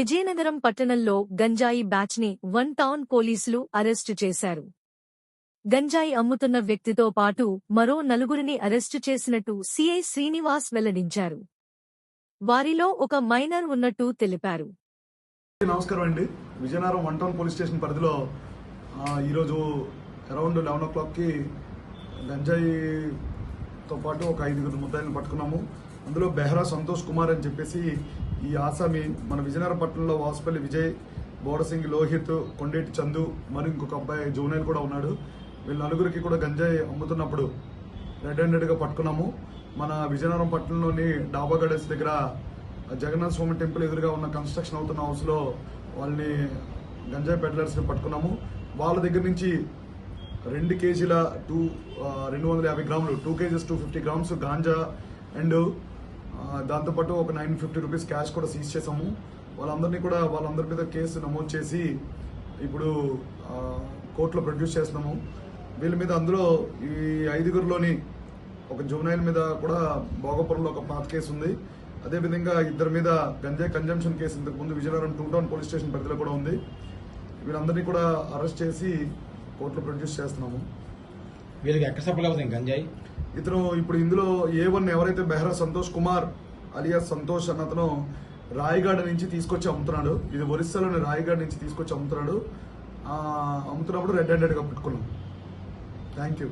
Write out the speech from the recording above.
విజయనగరం పట్టణంలో గంజాయి బ్యాచ్ ని వన్ టౌన్ పోలీసులు అరెస్టు చేశారు. గంజాయి అమ్ముతున్న వ్యక్తితో పాటు మరో నలుగురిని అరెస్టు చేసినట్టు సీఐ శ్రీనివాస్ వెల్లడించారు. వారిలో ఒక మైనర్ ఉన్నట్టు తెలిపారు. నమస్కారం అండి. Vizianagaram one town police station పరిధిలో ఈరోజు అరౌండ్ 11 o'clockకి గంజాయితో పాటు ఒక 5 ముద్దాయిలను పట్టుకున్నాము. అందులో బెహ్రా సంతోష్ కుమార్ అని చెప్పేసి ఈ ఆసామి మన విజయనగరం పట్టణంలో వాసుపల్లి విజయ్, బోడసింగ్ లోహిత్, కొండేటి చందు మరి ఇంకొక అబ్బాయి జూనైల్ కూడా ఉన్నాడు. వీళ్ళ నలుగురికి కూడా గంజాయి అమ్ముతున్నప్పుడు రెడ్ హ్యాండెడ్గా పట్టుకున్నాము. మన విజయనగరం పట్టణంలోని డాబా గార్డెన్స్ దగ్గర జగన్నాథ స్వామి టెంపుల్ ఎదురుగా ఉన్న కన్స్ట్రక్షన్ అవుతున్న హౌస్లో వాళ్ళని గంజాయి పెడ్లర్స్ని పట్టుకున్నాము. వాళ్ళ దగ్గర నుంచి 2 kg 250 grams 2 kg 250 grams ganja and దాంతోపాటు ఒక 950 rupees క్యాష్ కూడా సీజ్ చేసాము. వాళ్ళందరి మీద కేసు నమోదు చేసి ఇప్పుడు కోర్టులో ప్రొడ్యూస్ చేస్తున్నాము. వీళ్ళ మీద అందులో ఈ 5గురిలోని ఒక జూనైల్ మీద కూడా భోగపురంలో ఒక పాత కేసు ఉంది. అదేవిధంగా 2 మీద గంజాయి కన్జంప్షన్ కేసు ఇంతకుముందు విజయనగరం 2 టౌన్ పోలీస్ స్టేషన్ పరిధిలో కూడా ఉంది. వీళ్ళందరినీ కూడా అరెస్ట్ చేసి కోర్టులో ప్రొడ్యూస్ చేస్తున్నాము. వీళ్ళకి ఎక్కడ సప్లై అవుతుంది గంజాయి? ఇతను ఇప్పుడు ఇందులో A1 ఎవరైతే బెహ్రా సంతోష్ కుమార్ అలియాస్ సంతోష్ అన్న అతను రాయగఢ నుంచి తీసుకొచ్చి అమ్ముతున్నాడు. ఇది ఒరిస్సాలోని రాయగఢ నుంచి తీసుకొచ్చి అమ్ముతున్నాడు. అమ్ముతున్నప్పుడు రెడ్ హ్యాండెడ్గా పెట్టుకున్నాం. Thank you.